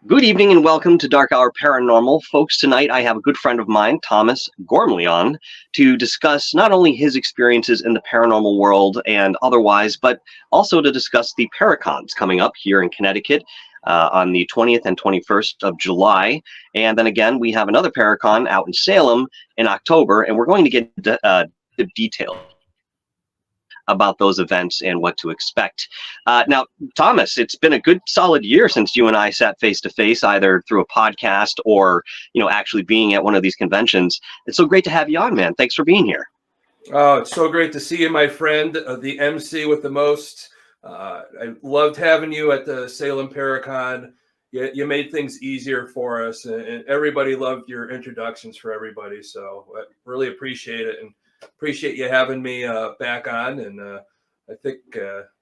Good evening and welcome to Dark Hour Paranormal. Folks, tonight I have a good friend of mine, Thomas Gormley, on to discuss not only his experiences in the paranormal world and otherwise, but also to discuss the Paracons coming up here in Connecticut on the 20th and 21st of July. And then again, we have another Paracon out in Salem in October, and we're going to get into detail about those events and what to expect. Now, Thomas, it's been a good solid year since you and I sat face to face, either through a podcast or, actually being at one of these conventions. It's so great to have you on, man. Thanks for being here. Oh, it's so great to see you, my friend, the MC with the most. I loved having you at the Salem Paracon. You made things easier for us, and everybody loved your introductions for everybody. So I really appreciate it, and appreciate you having me back on. And I think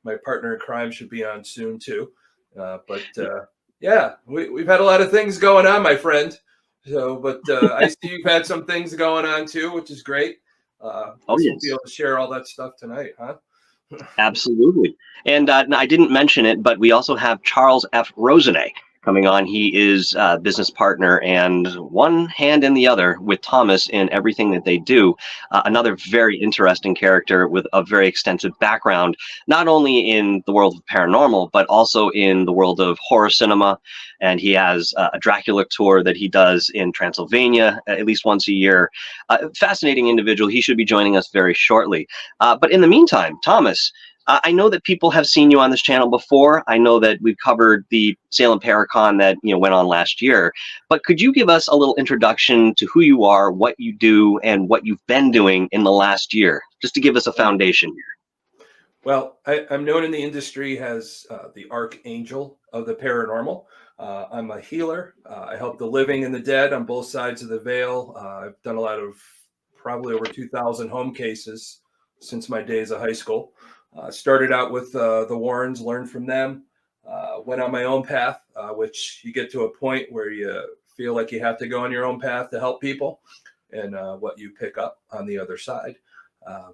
my partner in crime should be on soon too. Yeah, we've had a lot of things going on, my friend. So, but I see you've had some things going on too, which is great. Yes. We'll be able to share all that stuff tonight, huh? Absolutely. And I didn't mention it, but we also have Charles F. Rosenay coming on. He is a business partner and one hand in the other with Thomas in everything that they do. Another very interesting character with a very extensive background, not only in the world of paranormal, but also in the world of horror cinema. And he has a Dracula tour that he does in Transylvania at least once a year. Fascinating individual. He should be joining us very shortly. But in the meantime, Thomas, I know that people have seen you on this channel before. I know that we've covered the Salem Paracon that went on last year. But could you give us a little introduction to who you are, what you do, and what you've been doing in the last year, just to give us a foundation here? Well, I'm known in the industry as the archangel of the paranormal. I'm a healer. I help the living and the dead on both sides of the veil. I've done a lot of probably over 2,000 home cases since my days of high school. Started out with the Warrens, learned from them, went on my own path, which you get to a point where you feel like you have to go on your own path to help people and what you pick up on the other side.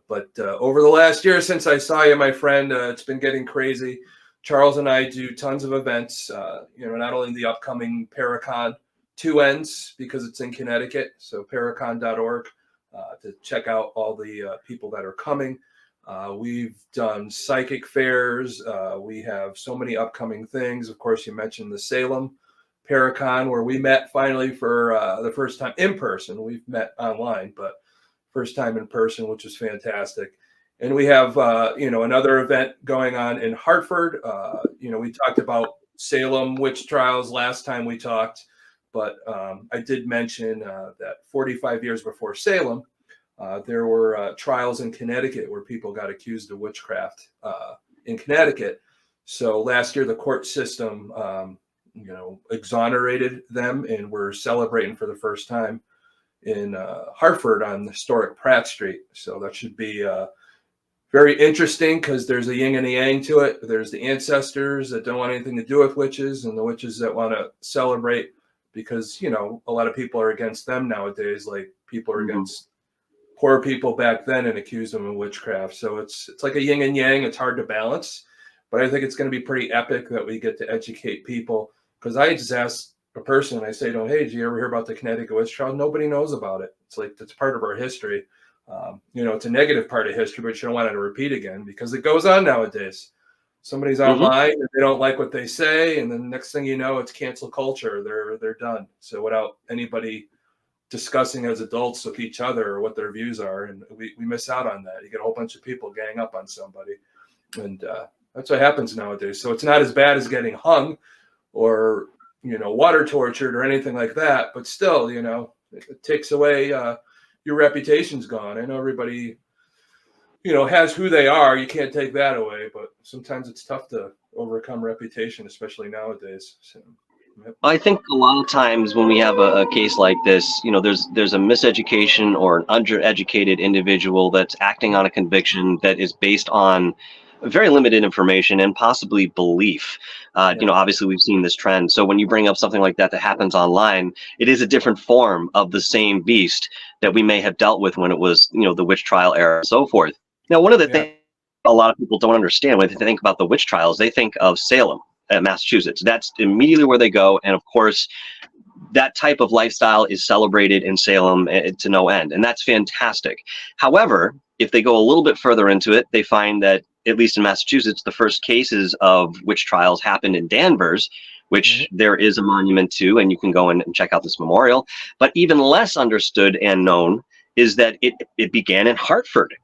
But over the last year since I saw you, my friend, it's been getting crazy. Charles and I do tons of events, not only the upcoming Paracon 2 ends because it's in Connecticut, so paracon.org to check out all the people that are coming. We've done psychic fairs. We have so many upcoming things. Of course, you mentioned the Salem Paracon, where we met finally for the first time in person. We've met online, but first time in person, which was fantastic. And we have, another event going on in Hartford. We talked about Salem witch trials last time we talked, but I did mention that 45 years before Salem, there were trials in Connecticut where people got accused of witchcraft in Connecticut. So last year, the court system, exonerated them, and we're celebrating for the first time in Hartford on historic Pratt Street. So that should be very interesting because there's a yin and a yang to it. There's the ancestors that don't want anything to do with witches and the witches that want to celebrate because, a lot of people are against them nowadays. Like people are against poor people back then and accuse them of witchcraft. So it's like a yin and yang. It's hard to balance, but I think it's going to be pretty epic that we get to educate people. Because I just asked a person, I say to them, hey, did you ever hear about the Connecticut witch trial? Nobody knows about it. It's like, it's part of our history. It's a negative part of history, but you don't want it to repeat again because it goes on nowadays. Somebody's online and they don't like what they say. And then next thing you know, it's cancel culture. They're done. So without anybody discussing as adults with each other or what their views are, and we miss out on that. You get a whole bunch of people gang up on somebody, and that's what happens nowadays. So it's not as bad as getting hung or water tortured or anything like that, but still, it takes away your reputation's gone. I know everybody has who they are. You can't take that away, but sometimes it's tough to overcome reputation, especially nowadays. So I think a lot of times when we have a case like this, there's a miseducation or an undereducated individual that's acting on a conviction that is based on very limited information and possibly belief. Obviously we've seen this trend. So when you bring up something like that happens online, it is a different form of the same beast that we may have dealt with when it was, the witch trial era and so forth. Now, one of the things a lot of people don't understand when they think about the witch trials, they think of Salem. Massachusetts. That's immediately where they go. And of course, that type of lifestyle is celebrated in Salem to no end. And that's fantastic. However, if they go a little bit further into it, they find that, at least in Massachusetts, the first cases of witch trials happened in Danvers, which there is a monument to, and you can go in and check out this memorial. But even less understood and known is that it began in Hartford,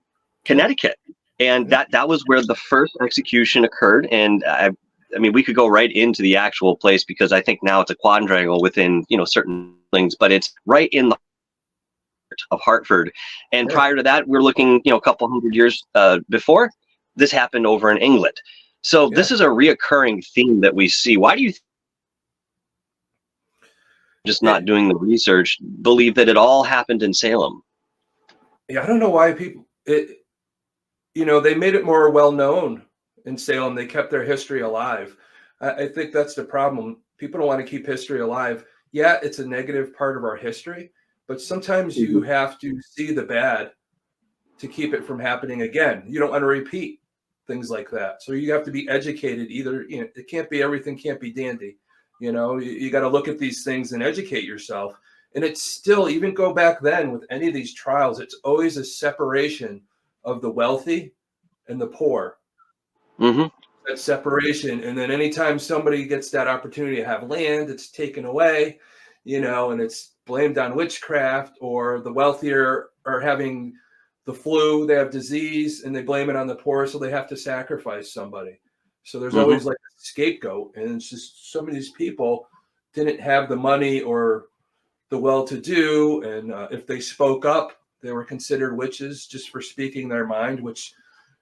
Connecticut. And that was where the first execution occurred. And I mean, we could go right into the actual place, because I think now it's a quadrangle within, certain things, but it's right in the heart of Hartford. And prior to that, we're looking, a couple hundred years before, this happened over in England. So this is a reoccurring theme that we see. Why do you just not doing the research believe that it all happened in Salem? Yeah, I don't know why people, they made it more well known in Salem. They kept their history alive. I think that's the problem. People don't want to keep history alive. Yeah, it's a negative part of our history, but sometimes you have to see the bad to keep it from happening again. You don't want to repeat things like that. So you have to be educated. Either, it can't be, everything can't be dandy. You got to look at these things and educate yourself. And it's still, even go back then with any of these trials, it's always a separation of the wealthy and the poor. That separation. And then anytime somebody gets that opportunity to have land, it's taken away, and it's blamed on witchcraft, or the wealthier are having the flu, they have disease, and they blame it on the poor, so they have to sacrifice somebody. So there's always like a scapegoat. And it's just, some of these people didn't have the money or the well-to-do, and if they spoke up, they were considered witches just for speaking their mind, which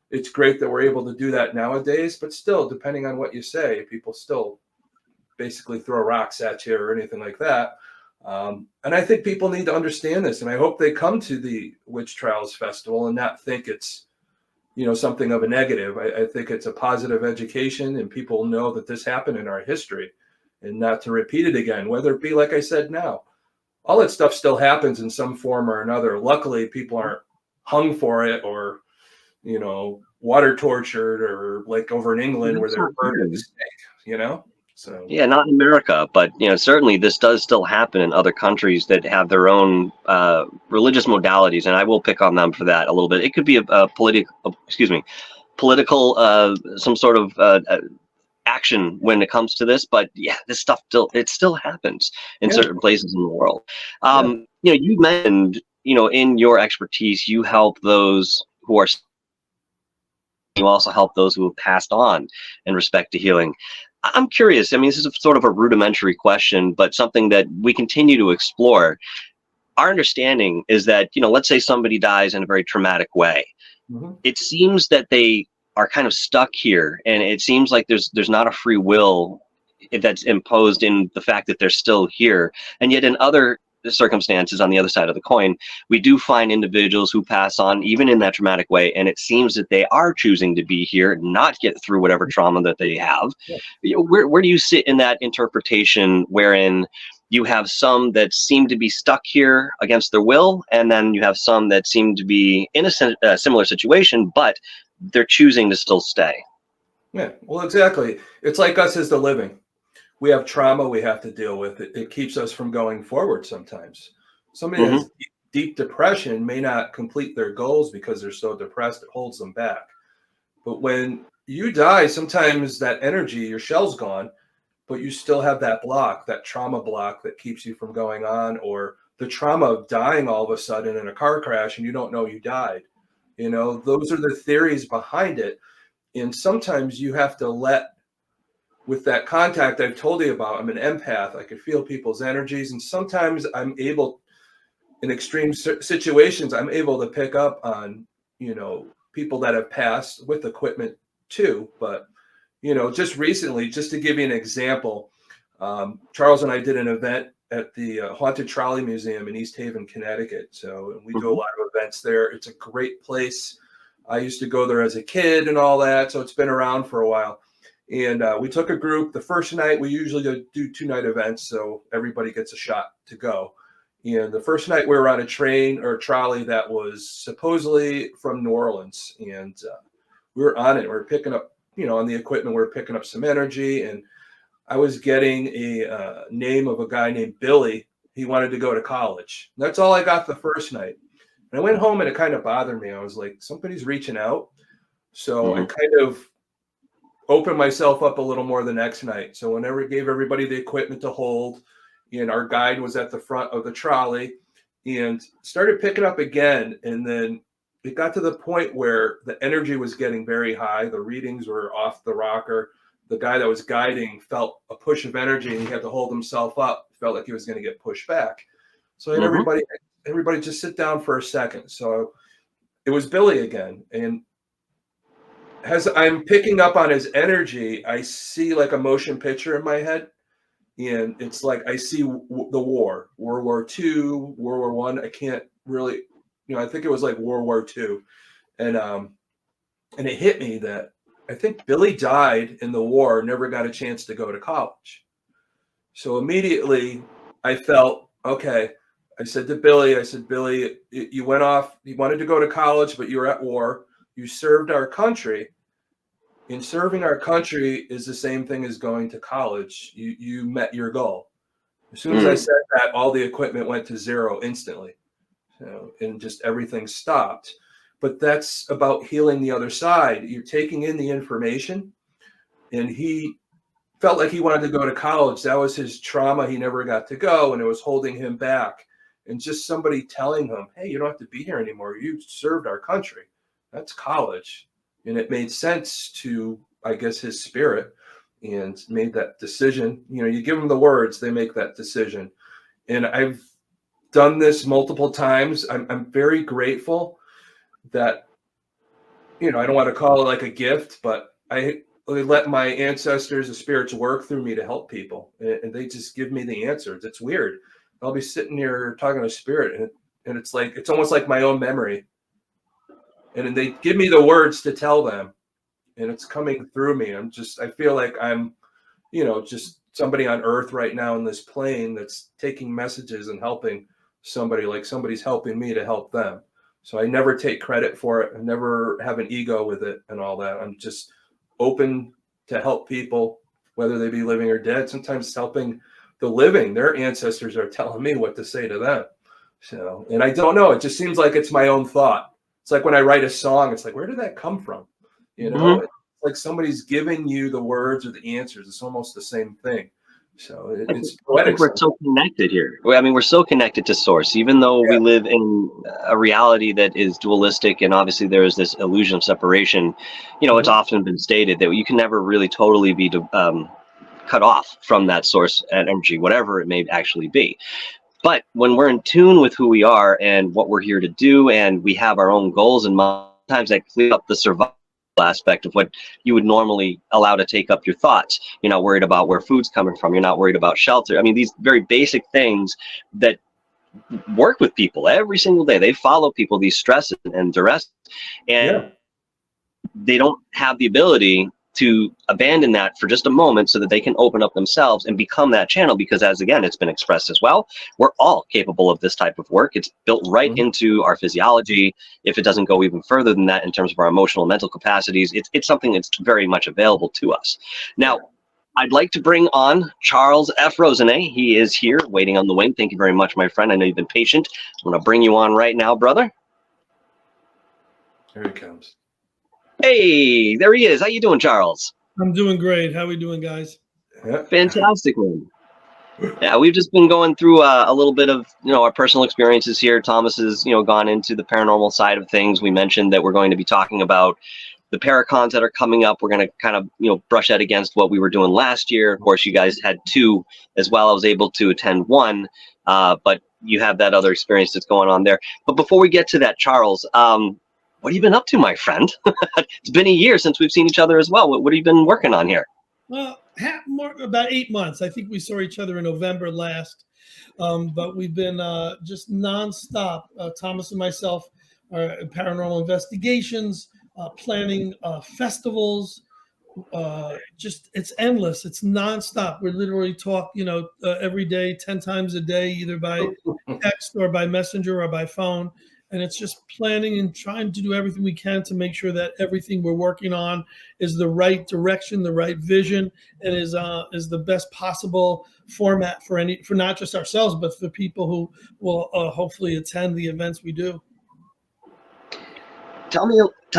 it's great that we're able to do that nowadays, but still, depending on what you say, people still basically throw rocks at you or anything like that. And I think people need to understand this, and I hope they come to the Witch Trials Festival and not think it's, something of a negative. I think it's a positive education, and people know that this happened in our history, and not to repeat it again, whether it be, like I said, now. All that stuff still happens in some form or another. Luckily, people aren't hung for it, or water tortured, or like over in England where they're burned at the stake, So yeah, not in America, but certainly this does still happen in other countries that have their own religious modalities, and I will pick on them for that a little bit. It could be a political some sort of action when it comes to this, but yeah, this stuff still happens in certain places in the world. You mentioned, in your expertise, you help those who are. You also help those who have passed on in respect to healing. I'm curious. I mean, this is sort of a rudimentary question, but something that we continue to explore. Our understanding is that, let's say somebody dies in a very traumatic way. It seems that they are kind of stuck here, and it seems like there's not a free will that's imposed in the fact that they're still here. And yet in other circumstances, on the other side of the coin, we do find individuals who pass on even in that traumatic way, and it seems that they are choosing to be here, not get through whatever trauma that they have. Where do you sit in that interpretation, wherein you have some that seem to be stuck here against their will, and then you have some that seem to be in a similar situation, but they're choosing to still stay? Yeah, well, exactly. It's like us as the living. We have trauma we have to deal with. It keeps us from going forward sometimes. Somebody that has deep depression may not complete their goals because they're so depressed, it holds them back. But when you die, sometimes that energy, your shell's gone, but you still have that block, that trauma block that keeps you from going on, or the trauma of dying all of a sudden in a car crash and you don't know you died. Those are the theories behind it. And sometimes you have to with that contact I've told you about, I'm an empath. I can feel people's energies. And sometimes I'm able, in extreme situations, I'm able to pick up on, people that have passed with equipment too. But, just recently, just to give you an example, Charles and I did an event at the Haunted Trolley Museum in East Haven, Connecticut. So we do a lot of events there. It's a great place. I used to go there as a kid and all that. So it's been around for a while. And we took a group. The first night, we usually do 2-night events, so everybody gets a shot to go. And the first night, we were on a train or a trolley that was supposedly from New Orleans. And we were on it. We were picking up on the equipment, we're picking up some energy, and I was getting a name of a guy named Billy. He wanted to go to college. That's all I got the first night. And I went home and it kind of bothered me. I was like, somebody's reaching out. So I kind of opened myself up a little more the next night. So whenever it gave everybody the equipment to hold, and our guide was at the front of the trolley, and started picking up again. And then it got to the point where the energy was getting very high. The readings were off the rocker. The guy that was guiding felt a push of energy, and he had to hold himself up. Felt like he was going to get pushed back. So I had everybody just sit down for a second. So it was Billy again. And as I'm picking up on his energy, I see like a motion picture in my head. And it's like I see the war, World War II, World War One. I can't really, I think it was like World War II. And it hit me that I think Billy died in the war, never got a chance to go to college. So immediately I felt, okay, I said to Billy, Billy, you went off, you wanted to go to college, but you were at war. You served our country. And serving our country is the same thing as going to college. You met your goal. As soon as I said that, all the equipment went to zero instantly. And just everything stopped. But that's about healing the other side. You're taking in the information, and he felt like he wanted to go to college. That was his trauma. He never got to go, and it was holding him back. And just somebody telling him, hey, you don't have to be here anymore. You served our country. That's college. And it made sense to, I guess, his spirit, and made that decision. You give them the words, they make that decision. And I've done this multiple times. I'm very grateful that, I don't want to call it like a gift, but I let my ancestors, the spirits, work through me to help people. And they just give me the answers. It's weird. I'll be sitting here talking to spirit, and it's like, it's almost like my own memory. And then they give me the words to tell them, and it's coming through me. I feel like I'm, just somebody on earth right now in this plane that's taking messages and helping somebody, like somebody's helping me to help them. So I never take credit for it. I never have an ego with it and all that. I'm just open to help people, whether they be living or dead. Sometimes helping the living, their ancestors are telling me what to say to them. So, and I don't know, it just seems like it's my own thought. It's like when I write a song, it's like, where did that come from? It's like somebody's giving you the words or the answers. It's almost the same thing. So it's poetic. We're so connected here. I mean, we're so connected to source, even though we live in a reality that is dualistic, and obviously there is this illusion of separation. It's often been stated that you can never really totally be cut off from that source energy, whatever it may actually be. But when we're in tune with who we are and what we're here to do, and we have our own goals in mind, sometimes that clears up the survival aspect of what you would normally allow to take up your thoughts. You're not worried about where food's coming from. You're not worried about shelter. I mean, these very basic things that work with people every single day. They follow people, these stresses and duress, and they don't have the ability to abandon that for just a moment so that they can open up themselves and become that channel. Because, as again, it's been expressed as well, we're all capable of this type of work. It's built right into our physiology. If it doesn't go even further than that in terms of our emotional and mental capacities, it's something that's very much available to us. Now, I'd like to bring on Charles F. Rosenay. He is here waiting on the wing. Thank you very much, my friend. I know you've been patient. I'm going to bring you on right now, brother. Here he comes. Hey, there he is. How you doing, Charles? I'm doing great. How are we doing, guys? Fantastic, man. Yeah, we've just been going through a little bit of, our personal experiences here. Thomas has, gone into the paranormal side of things. We mentioned that we're going to be talking about the Paracons that are coming up. We're going to kind of, brush that against what we were doing last year. Of course, you guys had two as well. I was able to attend one, but you have that other experience that's going on there. But before we get to that, Charles, what have you been up to, my friend? It's been a year since we've seen each other as well. What have you been working on here? Well, about 8 months. I think we saw each other in November last. But we've been just nonstop. Thomas and myself are in paranormal investigations, planning festivals. It's endless. It's nonstop. We literally talk, every day, 10 times a day, either by text or by messenger or by phone. And it's just planning and trying to do everything we can to make sure that everything we're working on is the right direction, the right vision, and is the best possible format for not just ourselves, but for people who will hopefully attend the events we do. Tell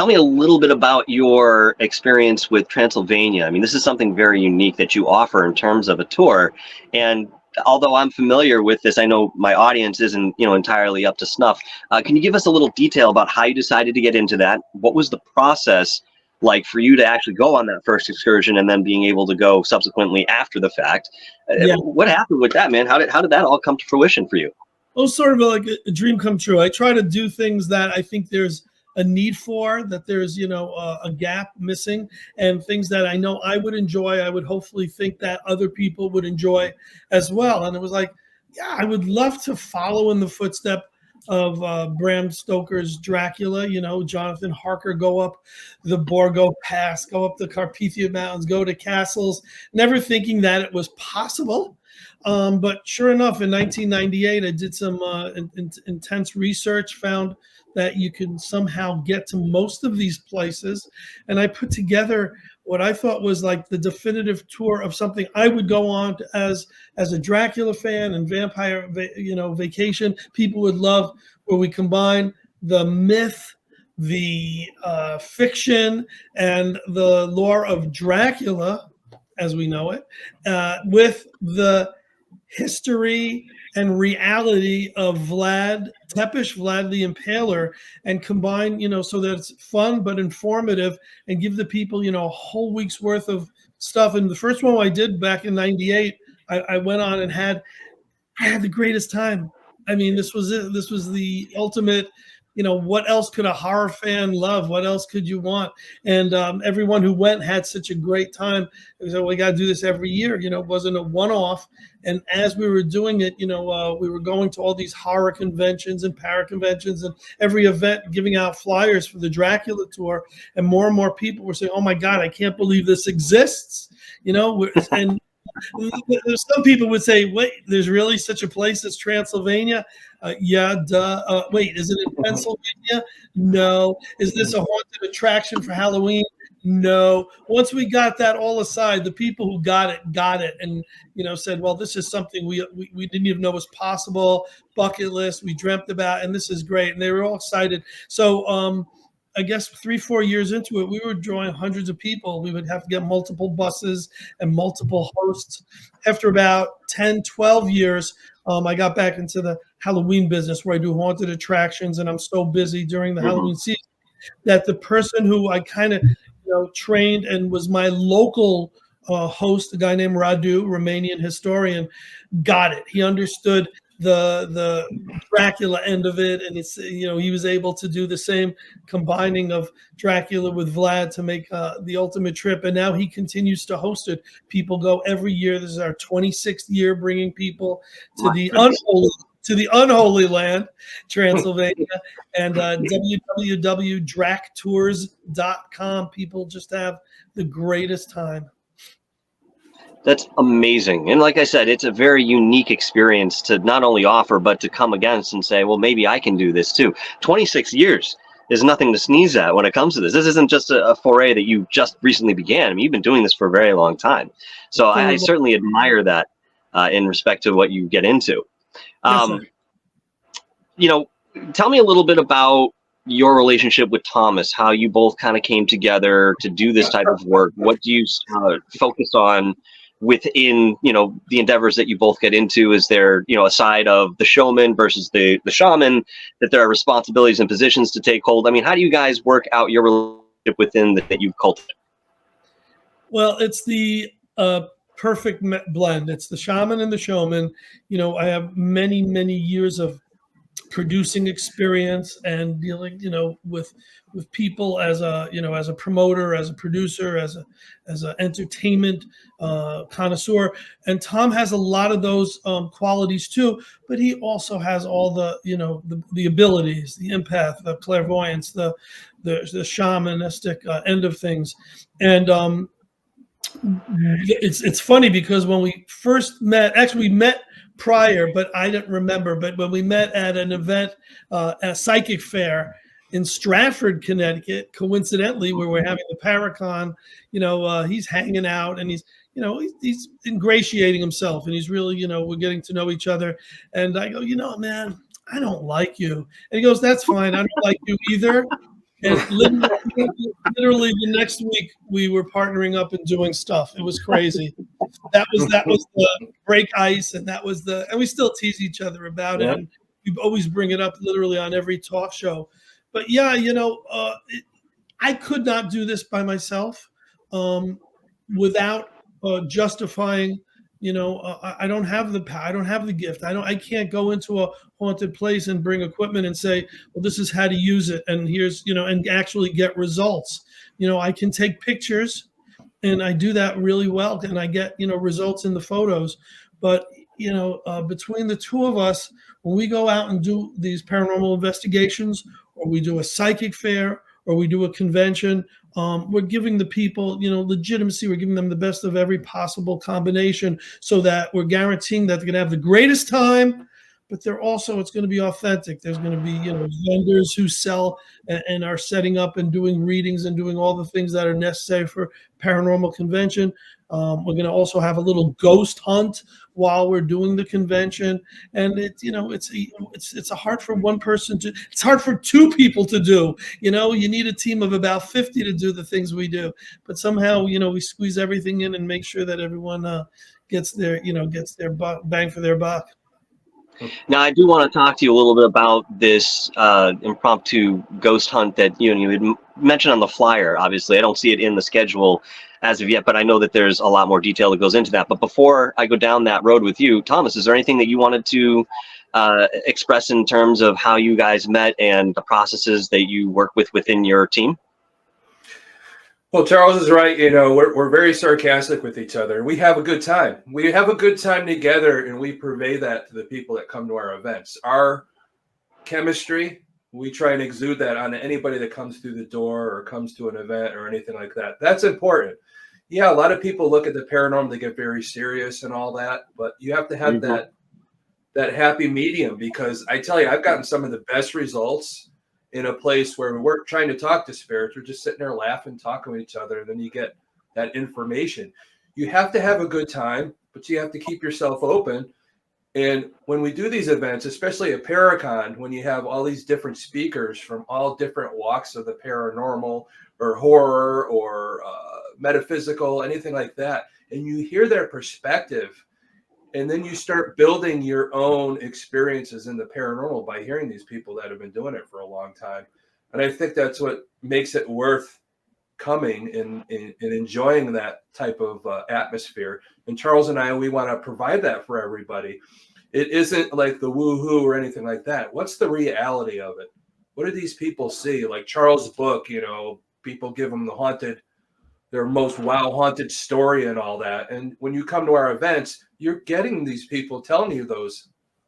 me a little bit about your experience with Transylvania. I mean, this is something very unique that you offer in terms of a tour. And although I'm familiar with this, I know my audience isn't, entirely up to snuff. Can you give us a little detail about how you decided to get into that? What was the process like for you to actually go on that first excursion and then being able to go subsequently after the fact? Yeah. What happened with that, man? How did that all come to fruition for you? It was sort of like a dream come true. I try to do things that I think there's a need for, that there's a gap missing, and things that I know I would enjoy. I would hopefully think that other people would enjoy as well. And it was like, yeah, I would love to follow in the footstep of Bram Stoker's Dracula. Jonathan Harker, go up the Borgo Pass, go up the Carpathia Mountains, go to castles, never thinking that it was possible. But sure enough, in 1998, I did some intense research, found that you can somehow get to most of these places. And I put together what I thought was like the definitive tour of something I would go on to as a Dracula fan and vampire, vacation. People would love, where we combine the myth, the fiction, and the lore of Dracula as we know it, with the history and reality of Vlad Tepes, Vlad the Impaler, and combine, so that it's fun but informative, and give the people, a whole week's worth of stuff. And the first one I did back in '98, I went on and I had the greatest time. I mean, this was it. This was the ultimate. What else could a horror fan love? What else could you want? And everyone who went had such a great time. They said, we got to do this every year. It wasn't a one-off. And as we were doing it, we were going to all these horror conventions and para-conventions, and every event giving out flyers for the Dracula tour. And more people were saying, oh my God, I can't believe this exists. And some people would say, wait, there's really such a place as Transylvania? Yeah, duh. Wait, is it in Pennsylvania? No. Is this a haunted attraction for Halloween? No. Once we got that all aside, the people who got it, and said, well, this is something we didn't even know was possible. Bucket list, we dreamt about, and this is great. And they were all excited. So I guess 3-4 years into it, we were drawing hundreds of people. We would have to get multiple buses and multiple hosts. After about 10, 12 years, I got back into the Halloween business, where I do haunted attractions, and I'm so busy during the Halloween season that the person who I kind of trained and was my local host, a guy named Radu, Romanian historian, got it. He understood the Dracula end of it, and it's he was able to do the same combining of Dracula with Vlad to make the ultimate trip. And now he continues to host it. People go every year. This is our 26th year bringing people to the unholy land, Transylvania, and www.dractours.com. People just have the greatest time. That's amazing. And like I said, it's a very unique experience to not only offer, but to come against and say, well, maybe I can do this too. 26 years is nothing to sneeze at when it comes to this. This isn't just a foray that you just recently began. I mean, you've been doing this for a very long time. So I certainly admire that in respect to what you get into. Tell me a little bit about your relationship with Thomas, how you both kind of came together to do this type of work. What do you focus on within, the endeavors that you both get into? Is there, a side of the showman versus the shaman, that there are responsibilities and positions to take hold? I mean, how do you guys work out your relationship within that you've cultivated? Well, it's the perfect blend. It's the shaman and the showman. I have many, many years of producing experience and dealing, with people as a promoter, as a producer, as an entertainment connoisseur. And Tom has a lot of those qualities too, but he also has all the the abilities, the empath, the clairvoyance, the shamanistic end of things. And it's funny because when we first met, actually we met prior, but I didn't remember. But when we met at an event, at a psychic fair in Stratford, Connecticut, coincidentally, where we're having the Paracon, he's hanging out and he's ingratiating himself, and he's really, we're getting to know each other. And I go, man, I don't like you. And he goes, that's fine. I don't like you either. And literally the next week we were partnering up and doing stuff. It was crazy. That was the break ice, and and we still tease each other about it. And we always bring it up literally on every talk show. But yeah, I could not do this by myself without justifying. I don't have the power. I don't have the gift. I can't go into a haunted place and bring equipment and say, well, this is how to use it, and here's, and actually get results. I can take pictures, and I do that really well, and I get, results in the photos. But between the two of us, when we go out and do these paranormal investigations, or we do a psychic fair, or we do a convention, we're giving the people, legitimacy. We're giving them the best of every possible combination, so that we're guaranteeing that they're going to have the greatest time, but it's going to be authentic. There's going to be, vendors who sell and are setting up and doing readings and doing all the things that are necessary for paranormal convention. We're going to also have a little ghost hunt while we're doing the convention, and it's hard for one person to. It's hard for two people to do. You need a team of about 50 to do the things we do, but somehow we squeeze everything in and make sure that everyone gets their bang for their buck. Now, I do want to talk to you a little bit about this impromptu ghost hunt that you had mentioned on the flyer. Obviously, I don't see it in the schedule as of yet, but I know that there's a lot more detail that goes into that. But before I go down that road with you, Thomas, is there anything that you wanted to express in terms of how you guys met and the processes that you work with within your team? Well, Charles is right. We're very sarcastic with each other. We have a good time. We have a good time together, and we purvey that to the people that come to our events. Our chemistry, we try and exude that on anybody that comes through the door or comes to an event or anything like that. That's important. Yeah, a lot of people look at the paranormal, they get very serious and all that, but you have to have that happy medium, because I tell you, I've gotten some of the best results in a place where we're trying to talk to spirits. We're just sitting there laughing, talking with each other, and then you get that information. You have to have a good time, but you have to keep yourself open. And when we do these events, especially at Paracon, when you have all these different speakers from all different walks of the paranormal or horror or metaphysical, anything like that, and you hear their perspective, and then you start building your own experiences in the paranormal by hearing these people that have been doing it for a long time. And I think that's what makes it worth coming and enjoying that type of atmosphere. And Charles and I, we want to provide that for everybody. It isn't like the woo-hoo or anything like that. What's the reality of it? What do these people see? Like Charles' book, people give them their most haunted story and all that. And when you come to our events, you're getting these people telling you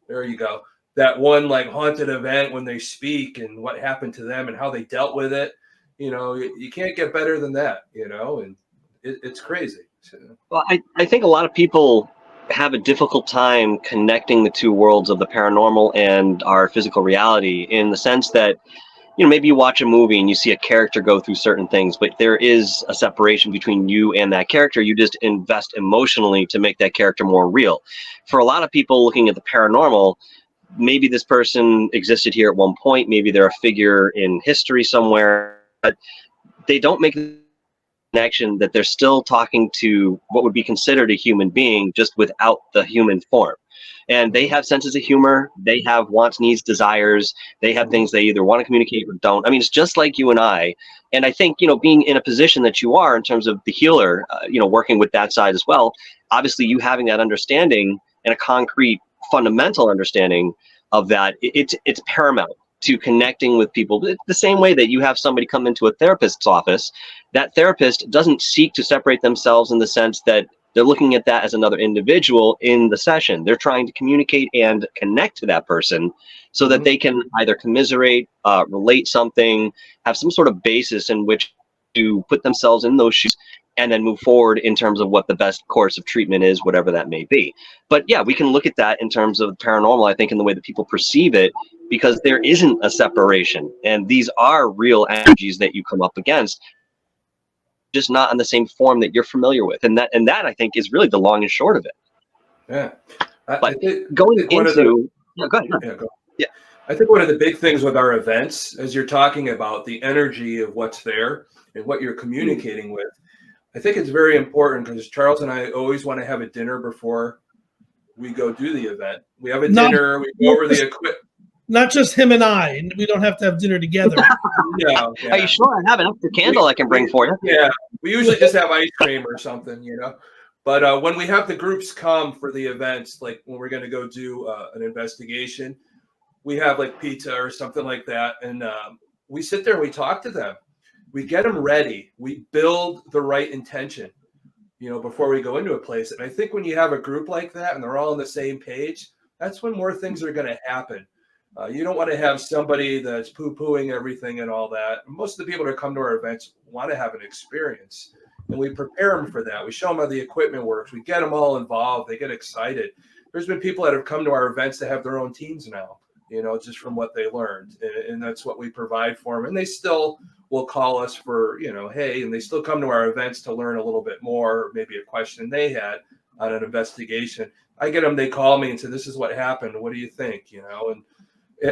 there you go, that one like haunted event when they speak and what happened to them and how they dealt with it. You can't get better than that, and it's crazy. Well, I think a lot of people have a difficult time connecting the two worlds of the paranormal and our physical reality, in the sense that maybe you watch a movie and you see a character go through certain things, but there is a separation between you and that character. You just invest emotionally to make that character more real. For a lot of people looking at the paranormal, maybe this person existed here at one point, maybe they're a figure in history somewhere, but they don't make the connection that they're still talking to what would be considered a human being, just without the human form. And they have senses of humor. They have wants, needs, desires. They have things they either want to communicate or don't. I mean, it's just like you and I. And I think, being in a position that you are in terms of the healer, working with that side as well, obviously you having that understanding and a concrete fundamental understanding of that, it's paramount to connecting with people. The same way that you have somebody come into a therapist's office, that therapist doesn't seek to separate themselves in the sense that they're looking at that as another individual in the session. They're trying to communicate and connect to that person so that they can either commiserate, relate something, have some sort of basis in which to put themselves in those shoes and then move forward in terms of what the best course of treatment is, whatever that may be. But yeah, we can look at that in terms of paranormal, I think, in the way that people perceive it, because there isn't a separation. And these are real energies that you come up against, just not in the same form that you're familiar with. And that I think is really the long and short of it. Yeah. But going into, no, go ahead. Yeah, go. Yeah. I think one of the big things with our events, as you're talking about the energy of what's there and what you're communicating with, I think it's very important, because Charles and I always want to have a dinner before we go do the event. We have a dinner, we go over the equipment. Not just him and I. We don't have to have dinner together. Yeah. Are you sure? I have an extra candle I can bring for you. Yeah. We usually just have ice cream or something, you know. But when we have the groups come for the events, like when we're going to go do an investigation, we have like pizza or something like that. And we sit there and we talk to them. We get them ready. We build the right intention, you know, before we go into a place. And I think when you have a group like that and they're all on the same page, that's when more things are going to happen. You don't want to have somebody that's poo-pooing everything and all that. Most of the people that come to our events want to have an experience, and we prepare them for that. We show them how the equipment works. We get them all involved. They get excited. There's been people that have come to our events that have their own teams now, you know, just from what they learned. And that's what we provide for them. And they still will call us for, you know, hey, and they still come to our events to learn a little bit more, or maybe a question they had on an investigation. I get them, they call me and say, this is what happened. What do you think? You know, and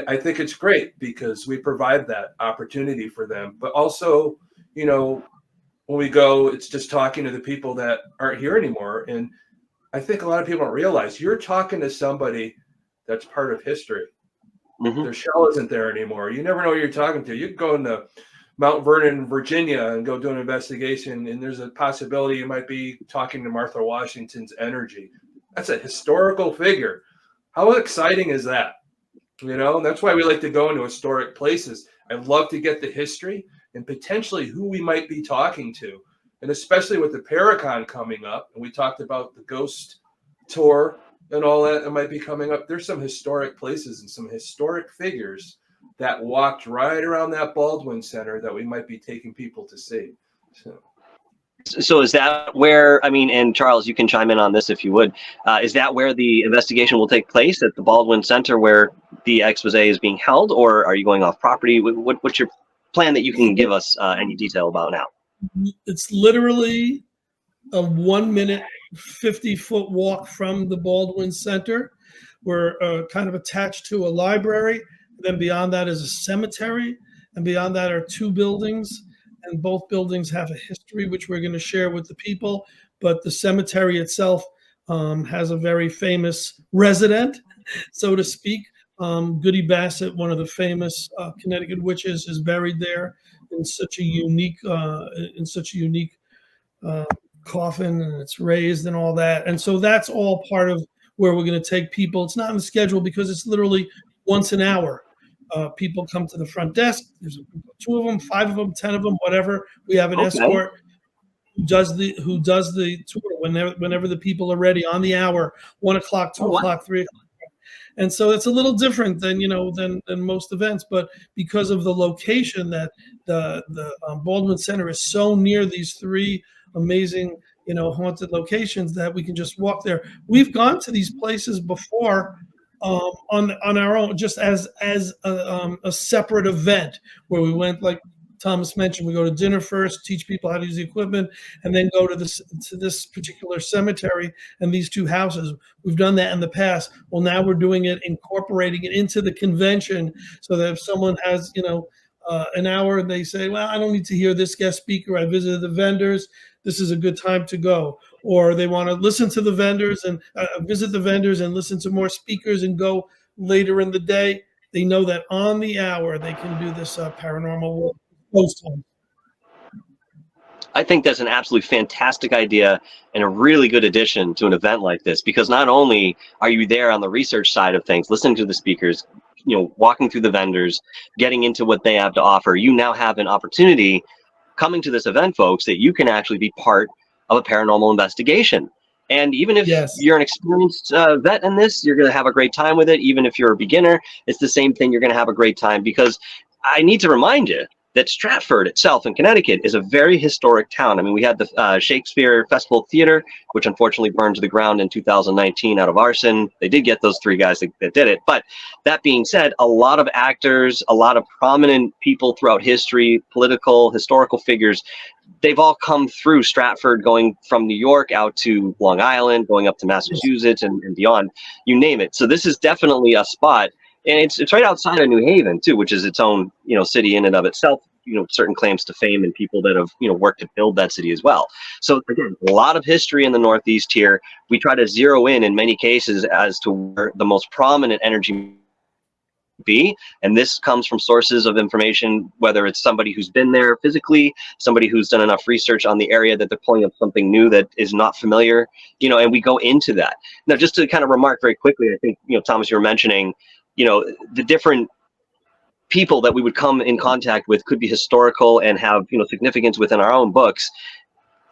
I think it's great because we provide that opportunity for them. But also, you know, when we go, it's just talking to the people that aren't here anymore. And I think a lot of people don't realize you're talking to somebody that's part of history. Mm-hmm. Their shell isn't there anymore. You never know who you're talking to. You can go into Mount Vernon, Virginia, and go do an investigation, and there's a possibility you might be talking to Martha Washington's energy. That's a historical figure. How exciting is that? You know, and that's why we like to go into historic places. I love to get the history and potentially who we might be talking to. And especially with the Paracon coming up, and we talked about the ghost tour and all that might be coming up. There's some historic places and some historic figures that walked right around that Baldwin Center that we might be taking people to see. So is that where, I mean, and Charles, you can chime in on this if you would, is that where the investigation will take place, at the Baldwin Center where the expose is being held, or are you going off property? What's your plan that you can give us any detail about now? It's literally a 1 minute, 50-foot walk from the Baldwin Center. We're kind of attached to a library. Then beyond that is a cemetery. And beyond that are 2 buildings. And both buildings have a history, which we're going to share with the people. But the cemetery itself has a very famous resident, so to speak. Goody Bassett, one of the famous Connecticut witches, is buried there in such a unique coffin, and it's raised and all that. And so that's all part of where we're going to take people. It's not on the schedule because it's literally once an hour. People come to the front desk. There's 2 of them, 5 of them, 10 of them, whatever. We have an escort who does the tour whenever the people are ready on the hour, 1 o'clock, 2 o'clock, 3 o'clock. And so it's a little different than most events, but because of the location that the Baldwin Center is so near these 3 amazing haunted locations that we can just walk there. We've gone to these places before. On our own, just as a separate event where we went, like Thomas mentioned, we go to dinner first, teach people how to use the equipment, and then go to this particular cemetery and these 2 houses. We've done that in the past. Well, now we're doing it, incorporating it into the convention, so that if someone has an hour and they say, well, I don't need to hear this guest speaker, I visited the vendors, this is a good time to go. Or they want to listen to the vendors and visit the vendors and listen to more speakers and go later in the day. They know that on the hour they can do this paranormal post time. I think that's an absolutely fantastic idea and a really good addition to an event like this, because not only are you there on the research side of things, listening to the speakers, walking through the vendors, getting into what they have to offer, you now have an opportunity coming to this event, folks, that you can actually be part of a paranormal investigation. And even if you're an experienced vet in this, you're going to have a great time with it. Even if you're a beginner, it's the same thing. You're going to have a great time, because I need to remind you, that Stratford itself in Connecticut is a very historic town. I mean, we had the Shakespeare Festival Theater, which unfortunately burned to the ground in 2019 out of arson. They did get those 3 guys that did it. But that being said, a lot of actors, a lot of prominent people throughout history, political, historical figures, they've all come through Stratford, going from New York out to Long Island, going up to Massachusetts and beyond, you name it. So this is definitely a spot. And it's right outside of New Haven too, which is its own, city in and of itself, certain claims to fame and people that have, worked to build that city as well. So again, a lot of history in the Northeast here. We try to zero in many cases as to where the most prominent energy be, and this comes from sources of information, whether it's somebody who's been there physically, somebody who's done enough research on the area that they're pulling up something new that is not familiar, and we go into that. Now, just to kind of remark very quickly, I think, Thomas, you were mentioning, the different people that we would come in contact with could be historical and have, significance within our own books.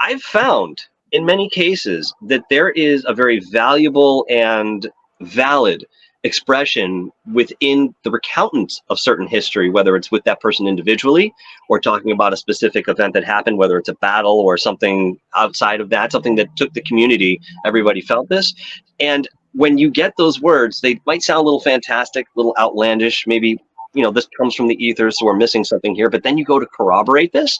I've found in many cases that there is a very valuable and valid expression within the recountants of certain history, whether it's with that person individually or talking about a specific event that happened, whether it's a battle or something outside of that, something that took the community. Everybody felt this. And when you get those words, they might sound a little fantastic, a little outlandish. Maybe, this comes from the ether, so we're missing something here. But then you go to corroborate this,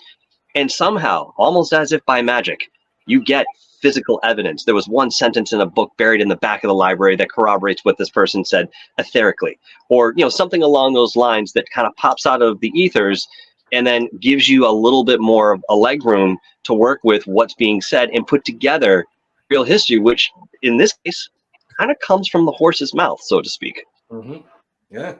and somehow, almost as if by magic, you get physical evidence. There was one sentence in a book buried in the back of the library that corroborates what this person said etherically, or something along those lines that kind of pops out of the ethers and then gives you a little bit more of a leg room to work with what's being said and put together real history, which in this case kind of comes from the horse's mouth, so to speak. Mm-hmm. Yeah.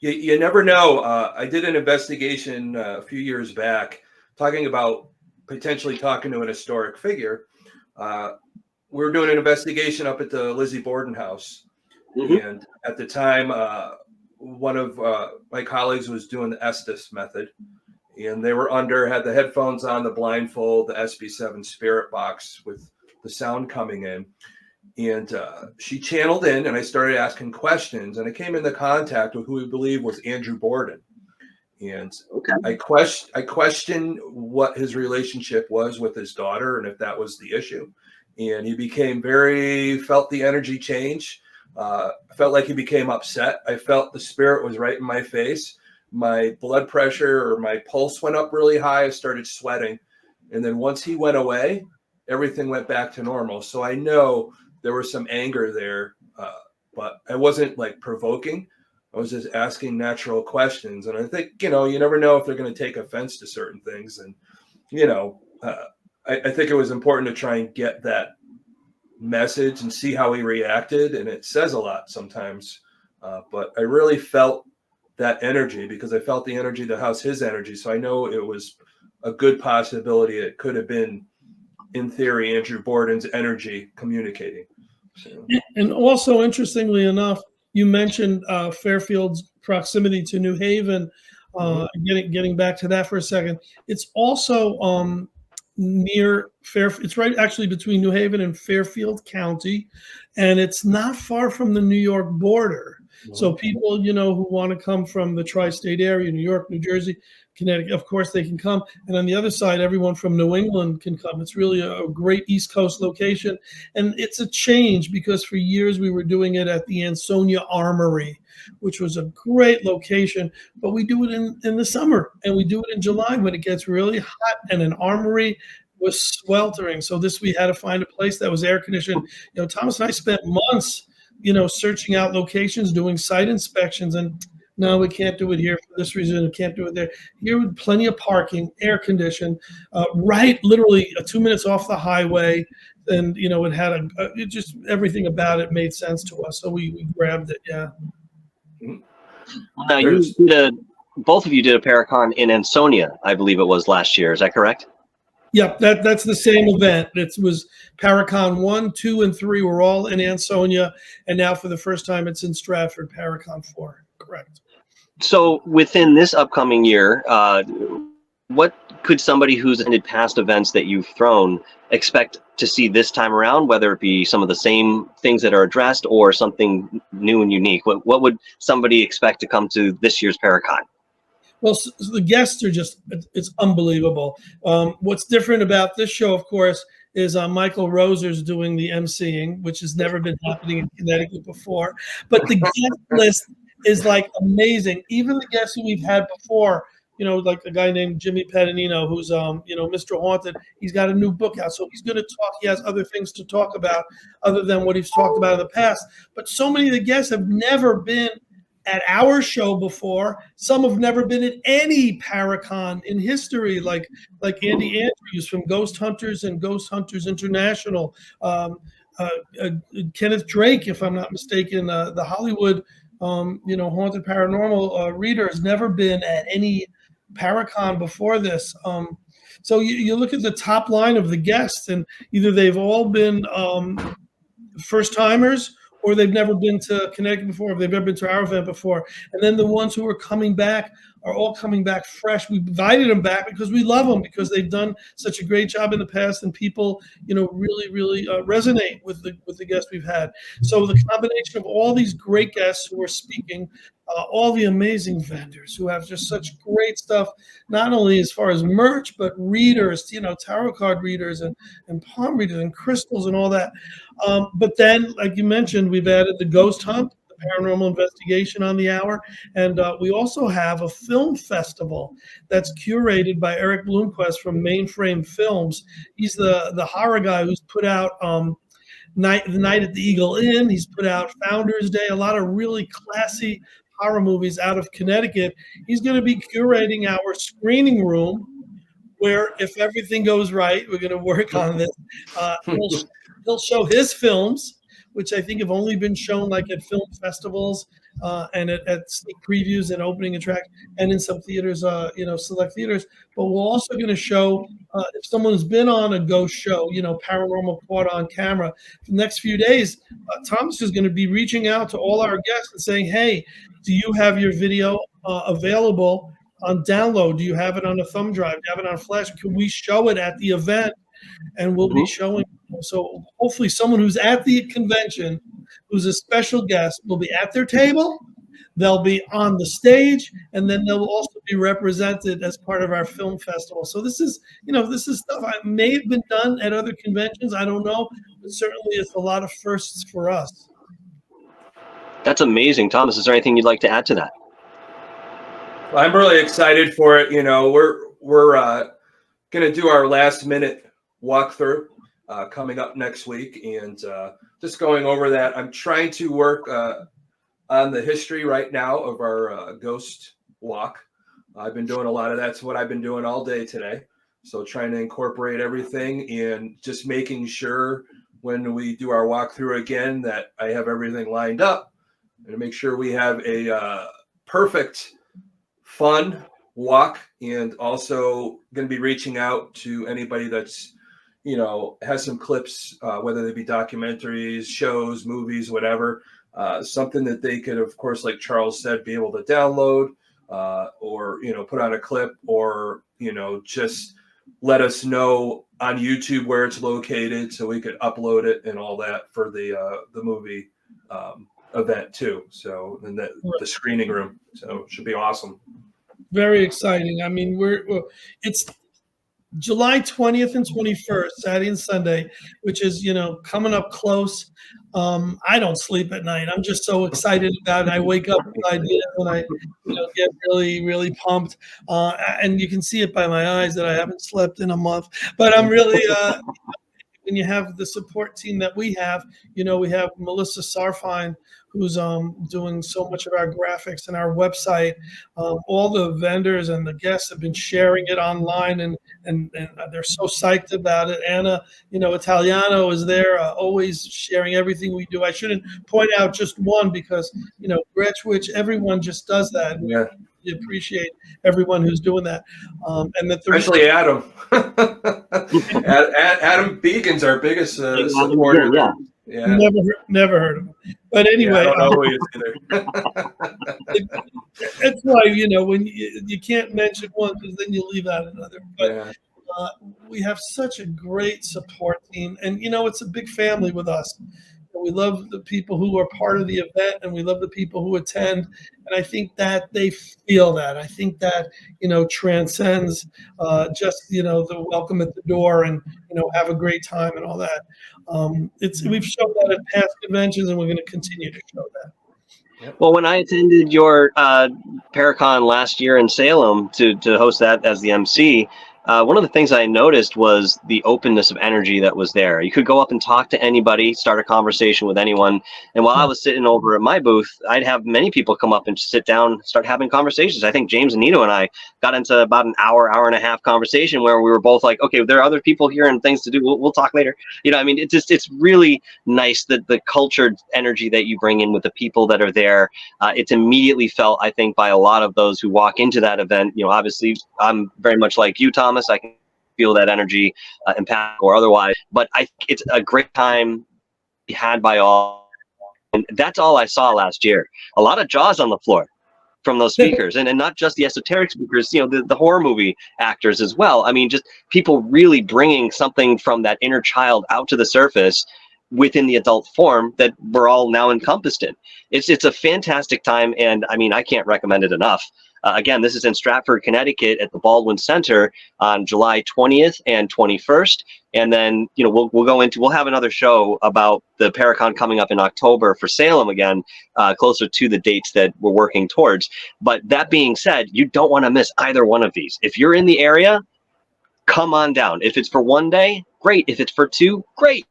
You never know. I did an investigation a few years back talking about potentially talking to an historic figure. We were doing an investigation up at the Lizzie Borden house. Mm-hmm. And at the time, one of my colleagues was doing the Estes method, and they were had the headphones on, the blindfold, the SB7 spirit box with the sound coming in. And she channeled in, and I started asking questions, and I came into contact with who we believe was Andrew Borden. And okay. I questioned what his relationship was with his daughter and if that was the issue. And he became felt the energy change. Felt like he became upset. I felt the spirit was right in my face. My blood pressure or my pulse went up really high. I started sweating. And then once he went away, everything went back to normal. So I know there was some anger there, but I wasn't like provoking. I was just asking natural questions. And I think, you never know if they're going to take offense to certain things. And, I think it was important to try and get that message and see how he reacted. And it says a lot sometimes. But I really felt that energy because I felt the energy to house his energy. So I know it was a good possibility. It could have been, in theory, Andrew Borden's energy communicating. So. And also, interestingly enough, you mentioned Fairfield's proximity to New Haven. Getting back to that for a second, it's also near it's right actually between New Haven and Fairfield County, and it's not far from the New York border. So people, who want to come from the tri-state area, New York, New Jersey, Connecticut, of course they can come. And on the other side, everyone from New England can come. It's really a great East Coast location. And it's a change because for years we were doing it at the Ansonia Armory, which was a great location. But we do it in the summer and we do it in July when it gets really hot, and an armory was sweltering. So we had to find a place that was air conditioned. Thomas and I spent months searching out locations, doing site inspections, and no, we can't do it here for this reason. We can't do it there. Here with plenty of parking, air conditioned, right, literally 2 minutes off the highway. And, it had just everything about it made sense to us. So we grabbed it. Yeah. Now both of you did a Paracon in Ansonia, I believe it was last year. Is that correct? Yep, that's the same event. It was Paracon 1, 2, and 3 were all in Ansonia, and now for the first time it's in Stratford, Paracon 4. Correct. So within this upcoming year, what could somebody who's attended past events that you've thrown expect to see this time around, whether it be some of the same things that are addressed or something new and unique? What would somebody expect to come to this year's Paracon? Well, the guests are it's unbelievable. What's different about this show, of course, is Michael Roser's doing the emceeing, which has never been happening in Connecticut before. But the guest list is like amazing. Even the guests who we've had before, like a guy named Jimmy Pedinino, who's Mr. Haunted. He's got a new book out, so he's going to talk. He has other things to talk about other than what he's talked about in the past. But so many of the guests have never been at our show before. Some have never been at any Paracon in history, like Andy Andrews from Ghost Hunters and Ghost Hunters International, Kenneth Drake, if I'm not mistaken, the Hollywood, haunted paranormal reader has never been at any Paracon before this. So you look at the top line of the guests, and either they've all been first timers, or they've never been to Connecticut before, or they've never been to our event before. And then the ones who are coming back are all coming back fresh. We invited them back because we love them, because they've done such a great job in the past, and people, really resonate with the guests we've had. So the combination of all these great guests who are speaking, all the amazing vendors who have just such great stuff, not only as far as merch, but readers, tarot card readers and palm readers and crystals and all that. But then, like you mentioned, we've added the ghost hunt, the paranormal investigation on the hour. And we also have a film festival that's curated by Eric Bloomquist from Mainframe Films. He's the horror guy who's put out the Night at the Eagle Inn. He's put out Founders Day, a lot of really classy horror movies out of Connecticut. He's going to be curating our screening room, where if everything goes right, we're going to work on this. He'll show his films, which I think have only been shown like at film festivals and at sneak previews and opening attractions, and in some theaters, select theaters. But we're also going to show if someone's been on a ghost show, paranormal caught on camera. For the next few days, Thomas is going to be reaching out to all our guests and saying, "Hey, do you have your video available on download? Do you have it on a thumb drive? Do you have it on a flash? Can we show it at the event?" And we'll be showing. So hopefully someone who's at the convention, who's a special guest, will be at their table, they'll be on the stage, and then they'll also be represented as part of our film festival. So this is stuff I may have been done at other conventions. I don't know, but certainly it's a lot of firsts for us. That's amazing. Thomas, is there anything you'd like to add to that? Well, I'm really excited for it. We're going to do our last minute walkthrough coming up next week, and just going over that. I'm trying to work on the history right now of our ghost walk. I've been doing a lot of that's what I've been doing all day today. So trying to incorporate everything and just making sure when we do our walkthrough again that I have everything lined up, and to make sure we have a perfect, fun walk, and also going to be reaching out to anybody that's has some clips, whether they be documentaries, shows, movies, whatever, something that they could, of course, like Charles said, be able to download or, put on a clip, or, just let us know on YouTube where it's located so we could upload it and all that for the movie event too. So, and the screening room. So it should be awesome. Very exciting. I mean, it's July 20th and 21st, Saturday and Sunday, which is, coming up close. I don't sleep at night. I'm just so excited about it. I wake up with ideas and I, get really, really pumped. And you can see it by my eyes that I haven't slept in a month. But I'm really, when you have the support team that we have, we have Melissa Sarfine, who's doing so much of our graphics and our website. All the vendors and the guests have been sharing it online, and they're so psyched about it. Anna, Italiano is there, always sharing everything we do. I shouldn't point out just one because, Gretch, everyone just does that. Yeah. We appreciate everyone who's doing that. And that especially Adam. Adam Beacon's our biggest supporter. Yeah. Never heard of him. But anyway, I don't know who he is either. That's why, when you can't mention one because then you leave out another. But we have such a great support team, and it's a big family with us. We love the people who are part of the event, and we love the people who attend. And I think that they feel that. I think that, transcends just, the welcome at the door and, have a great time and all that. We've shown that at past conventions, and we're going to continue to show that. Well, when I attended your Paracon last year in Salem to host that as the MC, one of the things I noticed was the openness of energy that was there. You could go up and talk to anybody, start a conversation with anyone. And while I was sitting over at my booth, I'd have many people come up and sit down, start having conversations. I think James and Nito and I got into about an hour and a half conversation where we were both like, okay, there are other people here and things to do. We'll talk later. I mean, it's really nice that the cultured energy that you bring in with the people that are there. It's immediately felt, I think, by a lot of those who walk into that event. Obviously, I'm very much like you, Thomas. I can feel that energy, impact or otherwise. But I think it's a great time to be had by all. And that's all I saw last year. A lot of jaws on the floor from those speakers, and not just the esoteric speakers, the horror movie actors as well. I mean, just people really bringing something from that inner child out to the surface within the adult form that we're all now encompassed in. It's a fantastic time, and I mean, I can't recommend it enough. Again, this is in Stratford, Connecticut at the Baldwin Center on July 20th and 21st. And then, we'll have another show about the Paracon coming up in October for Salem again, closer to the dates that we're working towards. But that being said, you don't want to miss either one of these. If you're in the area, come on down. If it's for one day, great. If it's for two, great.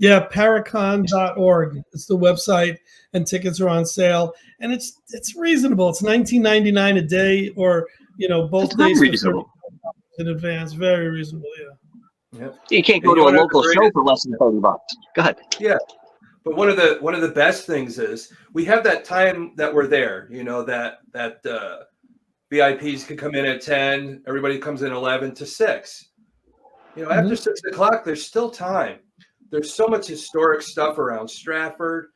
Yeah, Paracon.org. It's the website, and tickets are on sale. And it's reasonable. It's $19.99 a day, or both days reasonable in advance. Very reasonable, yeah. Yep. You can't go to a local show for less than $30. Go ahead. Yeah, but one of the best things is we have that time that we're there. That VIPs can come in at 10. Everybody comes in 11 to 6. After 6 o'clock, there's still time. There's so much historic stuff around Stratford.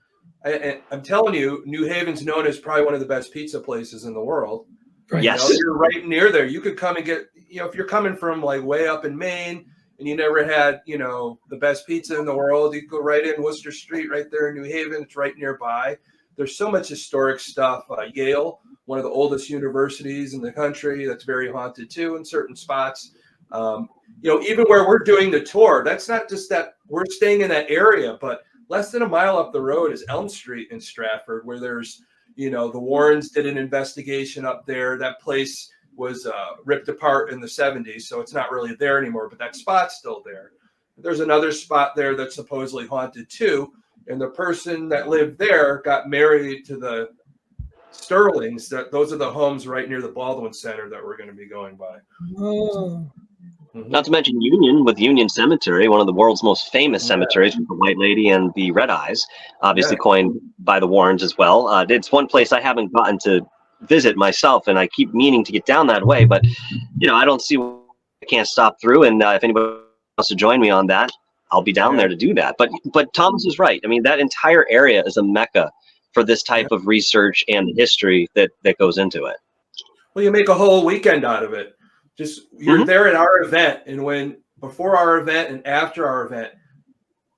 I'm telling you, New Haven's known as probably one of the best pizza places in the world. Right. Yes. You're right near there. You could come and get, if you're coming from like way up in Maine and you never had, the best pizza in the world, you could go right in Worcester Street right there in New Haven. It's right nearby. There's so much historic stuff. Yale, one of the oldest universities in the country, that's very haunted too in certain spots. Even where we're doing the tour, that's not just that we're staying in that area, but less than a mile up the road is Elm Street in Stratford, where there's, the Warrens did an investigation up there. That place was ripped apart in the 70s, so it's not really there anymore, but that spot's still there. There's another spot there that's supposedly haunted too, and the person that lived there got married to the Sterlings. Those are the homes right near the Baldwin Center that we're going to be going by. Oh. Not to mention Union, with Union Cemetery, one of the world's most famous cemeteries, with the White Lady and the Red Eyes, obviously coined by the Warrens as well. It's one place I haven't gotten to visit myself, and I keep meaning to get down that way, but I don't see why I can't stop through. And if anybody wants to join me on that, I'll be down there to do that. But Thomas is right. I mean, that entire area is a mecca for this type of research and history that goes into it. Well, you make a whole weekend out of it. Just you're there at our event, and before our event and after our event,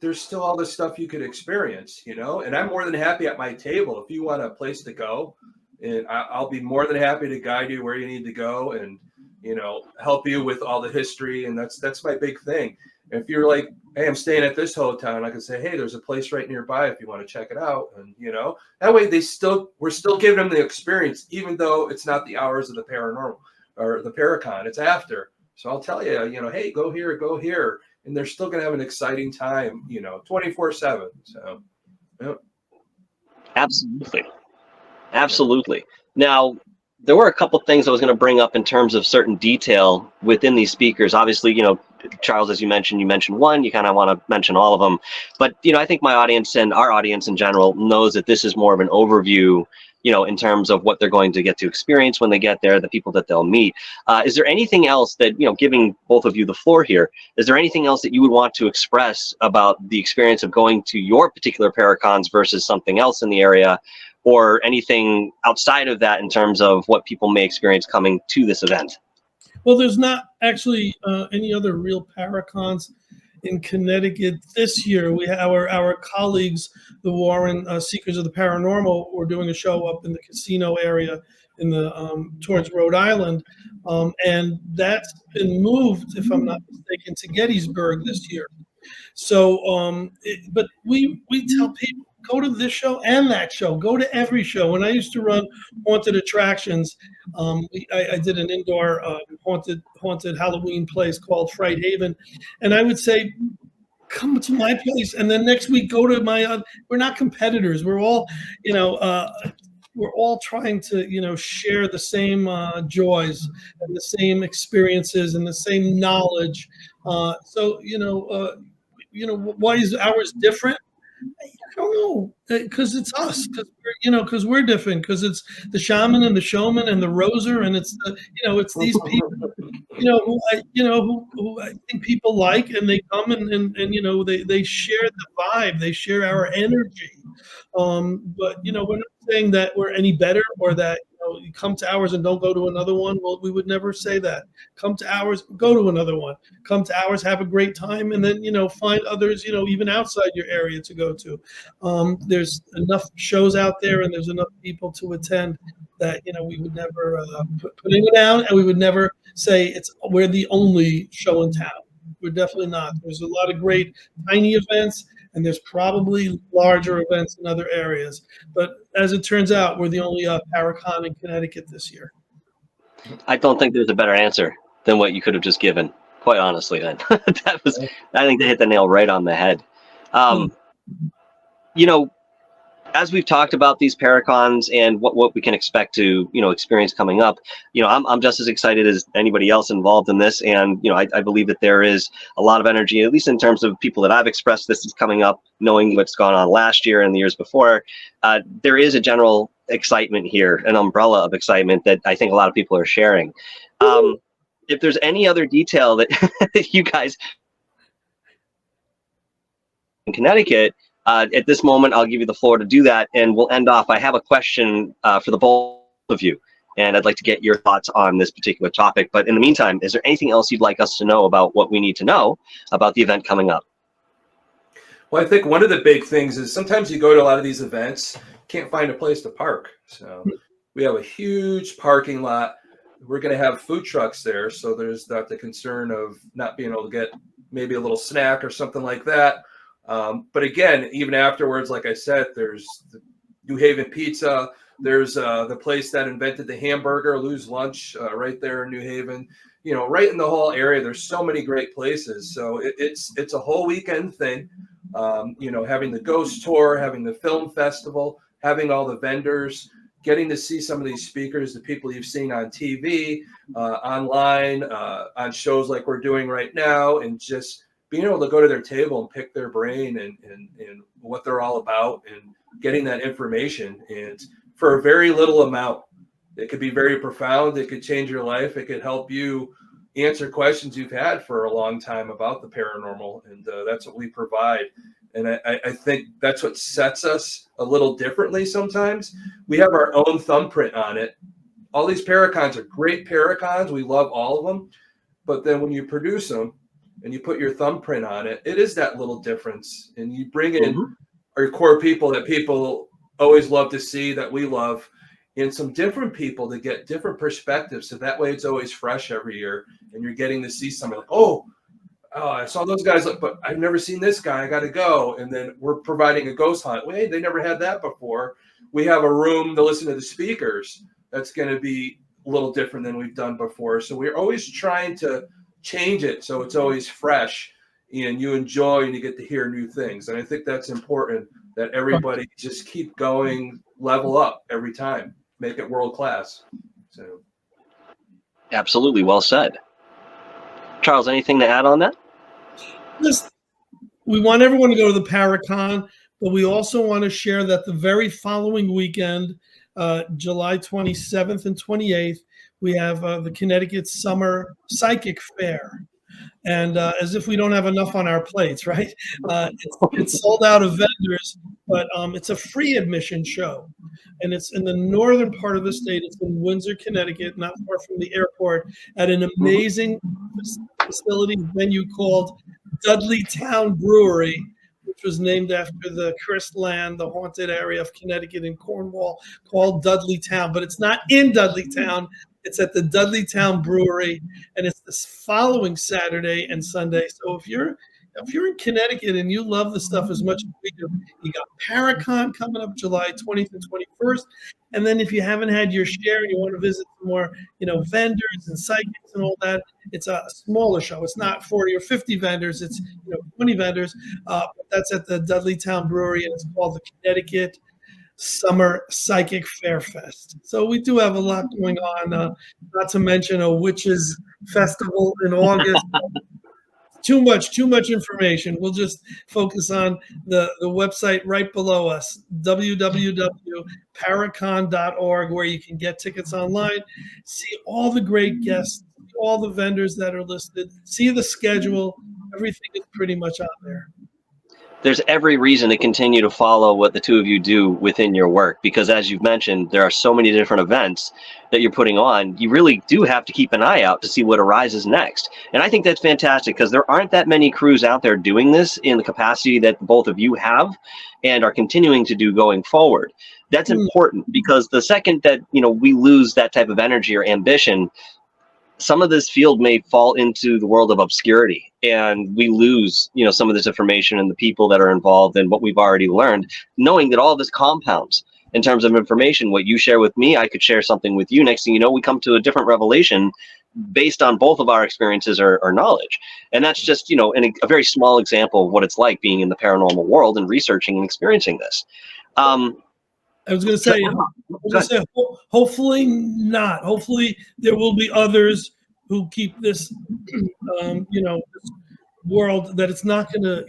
there's still all this stuff you could experience, and I'm more than happy at my table. If you want a place to go, and I'll be more than happy to guide you where you need to go and, help you with all the history. And that's my big thing. If you're like, hey, I'm staying at this hotel, and I can say, hey, there's a place right nearby if you want to check it out. And, that way we're still giving them the experience, even though it's not the hours of the paranormal or the Paracon, it's after. So I'll tell you, hey, go here. And they're still going to have an exciting time, 24/7. So, yeah. Absolutely. Now, there were a couple things I was going to bring up in terms of certain detail within these speakers. Obviously, Charles, as you mentioned one, you kind of want to mention all of them. But, I think my audience and our audience in general knows that this is more of an overview, in terms of what they're going to get to experience when they get there, the people that they'll meet. Is there anything else that, giving both of you the floor here, is there anything else that you would want to express about the experience of going to your particular Paracons versus something else in the area, or anything outside of that in terms of what people may experience coming to this event? Well, there's not actually any other real Paracons in Connecticut this year. We our colleagues, the Warren Seekers of the Paranormal, were doing a show up in the casino area in the towards Rhode Island, and that's been moved, if I'm not mistaken, to Gettysburg this year. So, but we tell people, go to this show and that show. Go to every show. When I used to run haunted attractions, I did an indoor haunted Halloween place called Fright Haven, and I would say, come to my place, and then next week go to my. We're not competitors. We're all, we're all trying to, share the same joys and the same experiences and the same knowledge. So, why is ours different? I don't know, because it's us, because we're different, because it's the shaman and the showman and the roser, and it's it's these people, who I think people like, and they come and they share the vibe, they share our energy. But we're not saying that we're any better, or that you come to ours and don't go to another one. Well, we would never say that. Come to ours, go to another one. Come to ours, have a great time, and then find others even outside your area to go to. There's enough shows out there, and there's enough people to attend that we would never put anyone down, and we would never say we're the only show in town. We're definitely not. There's a lot of great tiny events, and there's probably larger events in other areas. But as it turns out, we're the only Paracon in Connecticut this year. I don't think there's a better answer than what you could have just given, quite honestly, then. I think they hit the nail right on the head. As we've talked about these Paracons and what we can expect to, experience coming up, I'm just as excited as anybody else involved in this. And, I believe that there is a lot of energy, at least in terms of people that I've expressed this is coming up, knowing what's gone on last year and the years before. There is a general excitement here, an umbrella of excitement that I think a lot of people are sharing. If there's any other detail that you guys in Connecticut, at this moment, I'll give you the floor to do that, and we'll end off. I have a question for the both of you, and I'd like to get your thoughts on this particular topic. But in the meantime, is there anything else you'd like us to know about what we need to know about the event coming up? Well, I think one of the big things is sometimes you go to a lot of these events, can't find a place to park. So we have a huge parking lot. We're going to have food trucks there, so there's not the concern of not being able to get maybe a little snack or something like that. But again, even afterwards, like I said, there's the New Haven Pizza. There's the place that invented the hamburger, Lou's Lunch, right there in New Haven. Right in the whole area. There's so many great places. So it's a whole weekend thing. Having the ghost tour, having the film festival, having all the vendors, getting to see some of these speakers, the people you've seen on TV, online, on shows like we're doing right now, and just being able to go to their table and pick their brain and what they're all about, and getting that information, and for a very little amount. It could be very profound. It could change your life. It could help you answer questions you've had for a long time about the paranormal. And that's what we provide. And I think that's what sets us a little differently sometimes. We have our own thumbprint on it. All these Paracons are great Paracons. We love all of them. But then when you produce them, and you put your thumbprint on it, it is that little difference. And you bring in our core people that people always love to see, that we love, and some different people to get different perspectives. So that way it's always fresh every year. And you're getting to see something like, oh, I saw those guys, but I've never seen this guy. I got to go. And then we're providing a ghost hunt. Well, hey, they never had that before. We have a room to listen to the speakers. That's going to be a little different than we've done before. So we're always trying to change it so it's always fresh and you enjoy and you get to hear new things. And I think that's important, that everybody just keep going, level up every time, make it world class. So Absolutely, well said. Charles, anything to add on that? We want everyone to go to the Paracon, but we also want to share that the very following weekend, July 27th and 28th, we have the Connecticut Summer Psychic Fair. And as if we don't have enough on our plates, right? It's sold out of vendors, but it's a free admission show. And it's in the northern part of the state. It's in Windsor, Connecticut, not far from the airport, at an amazing facility venue called Dudley Town Brewery, which was named after the cursed land, the haunted area of Connecticut and Cornwall, called Dudley Town. But it's not in Dudley Town. It's at the Dudley Town Brewery, and it's this following Saturday and Sunday. So if you're in Connecticut and you love the stuff as much as we do, you got Paracon coming up July 20th and 21st. And then if you haven't had your share and you want to visit some more, vendors and psychics and all that, it's a smaller show. It's not 40 or 50 vendors. It's 20 vendors. But that's at the Dudley Town Brewery, and it's called the Connecticut Summer Psychic Fair Fest. So we do have a lot going on. Not to mention a witches festival in August. Too much information. We'll just focus on the website right below us, www.paracon.org, where you can get tickets online, see all the great guests, all the vendors that are listed, see the schedule. Everything is pretty much out there. There's every reason to continue to follow what the two of you do within your work, because as you've mentioned, there are so many different events that you're putting on. You really do have to keep an eye out to see what arises next. And I think that's fantastic, because there aren't that many crews out there doing this in the capacity that both of you have and are continuing to do going forward. That's important, because the second that, we lose that type of energy or ambition, some of this field may fall into the world of obscurity, and we lose, some of this information and the people that are involved and what we've already learned, knowing that all of this compounds in terms of information. What you share with me, I could share something with you. Next thing you know, we come to a different revelation based on both of our experiences or knowledge. And that's just, a very small example of what it's like being in the paranormal world and researching and experiencing this. I was going to say, hopefully not. Hopefully there will be others who keep this, this world, that it's not going to,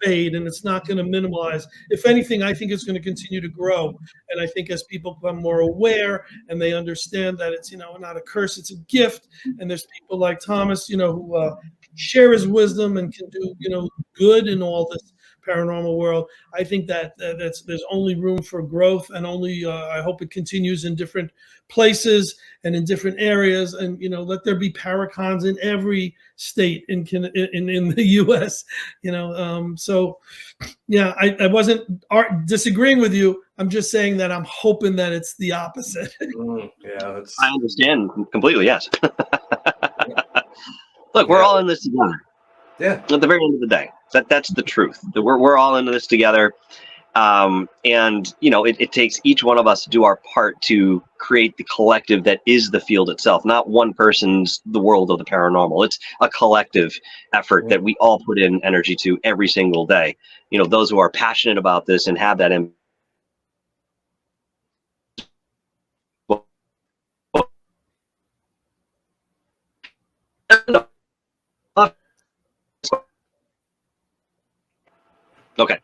fade, and it's not going to minimize. If anything, I think it's going to continue to grow. And I think as people become more aware and they understand that it's, not a curse, it's a gift. And there's people like Thomas, who share his wisdom and can do, good in all this paranormal world. I think that there's only room for growth, and only I hope it continues in different places and in different areas, and let there be Paracons in every state in the U.S. So yeah, I wasn't disagreeing with you. I'm just saying that I'm hoping that it's the opposite. I understand completely. Yes. Look, we're all in this together. Yeah. At the very end of the day, that's the truth. We're all into this together, and it takes each one of us to do our part to create the collective that is the field itself. Not one person's the world of the paranormal. It's a collective effort that we all put in energy to every single day. Those who are passionate about this and have that Okay,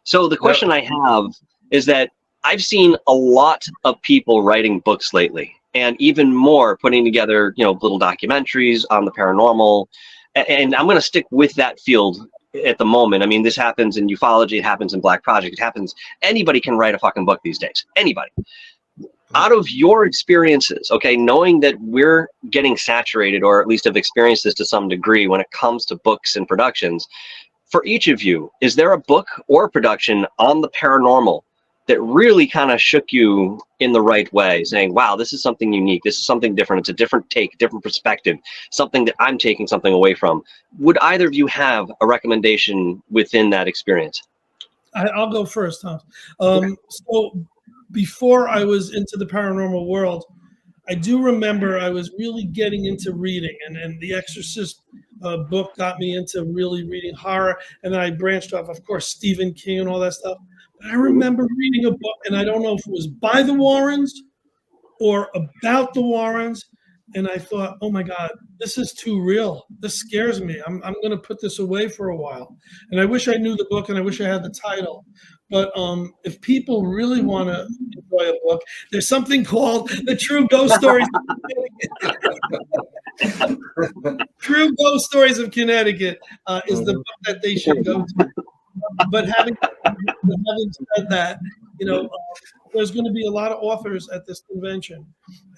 so the question I have is that I've seen a lot of people writing books lately, and even more putting together, little documentaries on the paranormal. And I'm going to stick with that field at the moment. I mean, this happens in ufology, it happens in Black Project, it happens. Anybody can write a fucking book these days. Anybody. Out of your experiences, okay, knowing that we're getting saturated, or at least have experienced this to some degree when it comes to books and productions, for each of you, is there a book or production on the paranormal that really kind of shook you in the right way, saying, wow, this is something unique, this is something different, it's a different take, different perspective, something that I'm taking something away from? Would either of you have a recommendation within that experience? I'll go first, Tom. So before I was into the paranormal world, I do remember I was really getting into reading, and The Exorcist book got me into really reading horror, and then I branched off, of course, Stephen King and all that stuff. But I remember reading a book, and I don't know if it was by the Warrens or about the Warrens, and I thought, oh my God, this is too real. This scares me. I'm going to put this away for a while. And I wish I knew the book, and I wish I had the title. But if people really want to enjoy a book, there's something called The True Ghost Stories of Connecticut. True Ghost Stories of Connecticut is the book that they should go to. But having said that, there's going to be a lot of authors at this convention,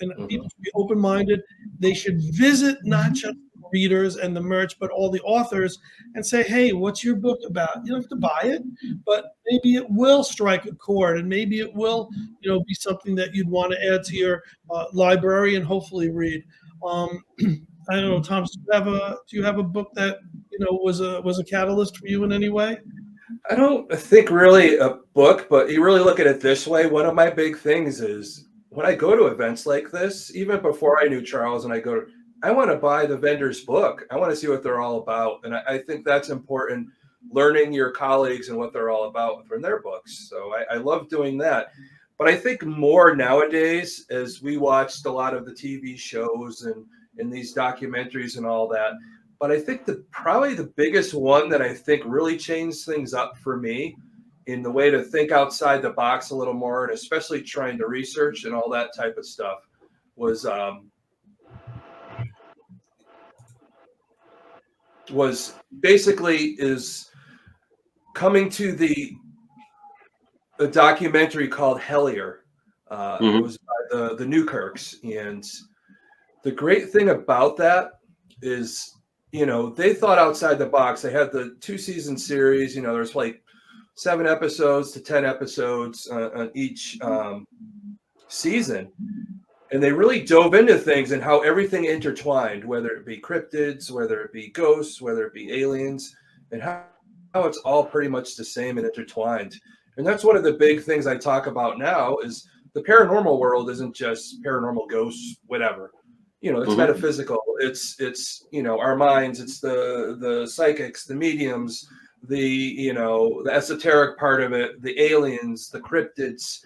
and people should be open-minded. They should visit not just the readers and the merch, but all the authors, and say, hey, what's your book about? You don't have to buy it, but maybe it will strike a chord, and maybe it will, be something that you'd want to add to your library and hopefully read. I don't know, Tom, do you have a book that was a catalyst for you in any way? I don't think really a book, but you really look at it this way. One of my big things is when I go to events like this, even before I knew Charles, and I want to buy the vendor's book. I want to see what they're all about. And I think that's important, learning your colleagues and what they're all about from their books. So I love doing that. But I think more nowadays, as we watched a lot of the TV shows and these documentaries and all that, but I think probably the biggest one that I think really changed things up for me in the way to think outside the box a little more, and especially trying to research and all that type of stuff, was basically coming to a documentary called Hellier. It was by the Newkirks, and the great thing about that is, they thought outside the box. They had the 2-season series. There's like 7 episodes to 10 episodes on each season. And they really dove into things and how everything intertwined, whether it be cryptids, whether it be ghosts, whether it be aliens, and how it's all pretty much the same and intertwined. And that's one of the big things I talk about now is the paranormal world isn't just paranormal ghosts, whatever. It's metaphysical. It's our minds. It's the psychics, the mediums, the esoteric part of it, the aliens, the cryptids,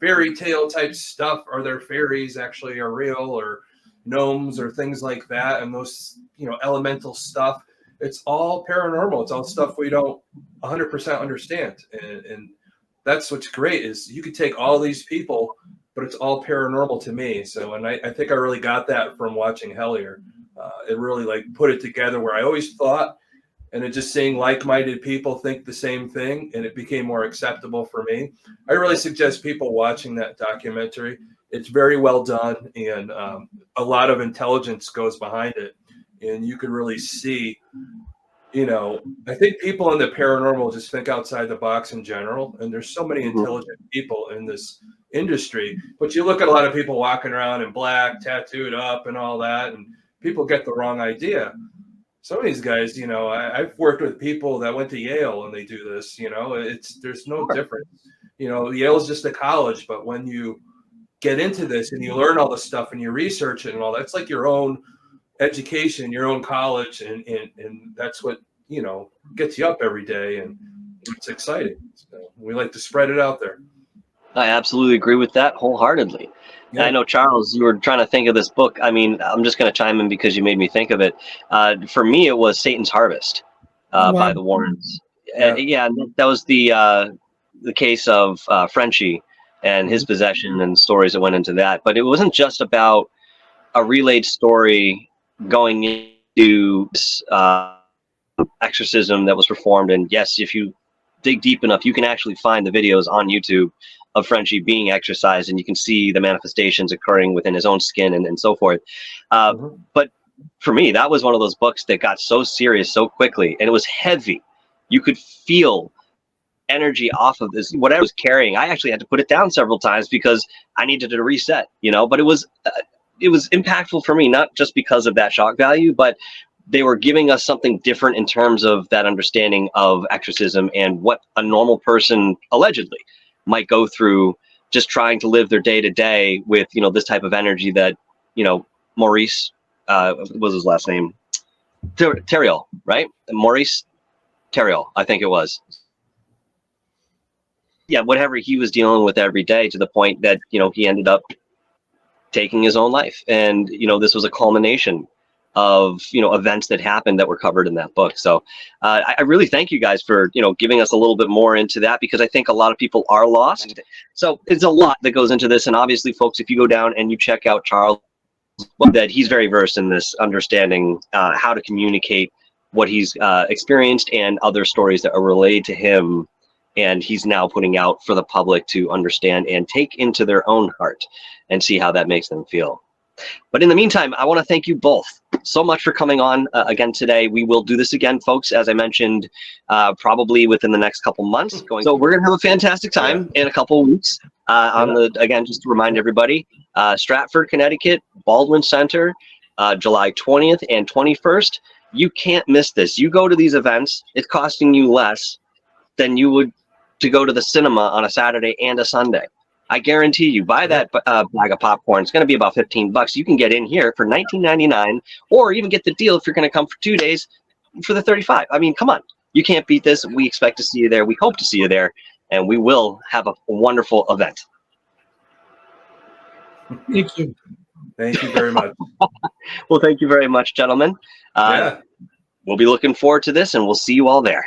fairy tale type stuff. Are there fairies actually are real, or gnomes or things like that? And those, elemental stuff. It's all paranormal. It's all stuff we don't 100% understand. And that's what's great is you could take all these people, but it's all paranormal to me. So, and I think I really got that from watching Hellier. It really put it together where I always thought, and it just seeing like-minded people think the same thing, and it became more acceptable for me. I really suggest people watching that documentary. It's very well done, and a lot of intelligence goes behind it. And you can really see, I think people in the paranormal just think outside the box in general. And there's so many intelligent people in this industry, but you look at a lot of people walking around in black, tattooed up and all that, and people get the wrong idea. Some of these guys, I've worked with people that went to Yale and they do this, there's no difference. Yale's just a college, but when you get into this and you learn all this stuff and you research it and all that, it's like your own education, your own college, and that's what gets you up every day, and it's exciting. So we like to spread it out there. I absolutely agree with that wholeheartedly. Yeah. I know, Charles, you were trying to think of this book. I mean, I'm just going to chime in because you made me think of it. For me, it was Satan's Harvest by the Warrens. Yeah, that was the case of Frenchie and his possession and stories that went into that. But it wasn't just about a relayed story going into exorcism that was performed. And yes, if you dig deep enough, you can actually find the videos on YouTube of Frenchie being exorcised, and you can see the manifestations occurring within his own skin and so forth. But for me, that was one of those books that got so serious so quickly, and it was heavy. You could feel energy off of this, whatever I was carrying. I actually had to put it down several times because I needed to reset, but it was impactful for me, not just because of that shock value, but they were giving us something different in terms of that understanding of exorcism and what a normal person allegedly might go through just trying to live their day to day with, this type of energy that, Maurice, what was his last name? Theriault, right? Maurice Theriault, I think it was. Yeah, whatever he was dealing with every day, to the point that, he ended up taking his own life. And, this was a culmination of, events that happened that were covered in that book. So I really thank you guys for, giving us a little bit more into that, because I think a lot of people are lost. So it's a lot that goes into this. And obviously, folks, if you go down and you check out Charles, that he's very versed in this, understanding how to communicate what he's experienced and other stories that are related to him. And he's now putting out for the public to understand and take into their own heart and see how that makes them feel. But in the meantime, I want to thank you both so much for coming on again today. We will do this again, folks, as I mentioned, probably within the next couple months. So we're going to have a fantastic time in a couple of weeks. Again, just to remind everybody, Stratford, Connecticut, Baldwin Center, July 20th and 21st. You can't miss this. You go to these events, it's costing you less than you would to go to the cinema on a Saturday and a Sunday. I guarantee you, buy that bag of popcorn. It's going to be about $15. You can get in here for $19.99, or even get the deal if you're going to come for 2 days for the $35. I mean, come on. You can't beat this. We expect to see you there. We hope to see you there, and we will have a wonderful event. Thank you. Thank you very much. Well, thank you very much, gentlemen. We'll be looking forward to this, and we'll see you all there.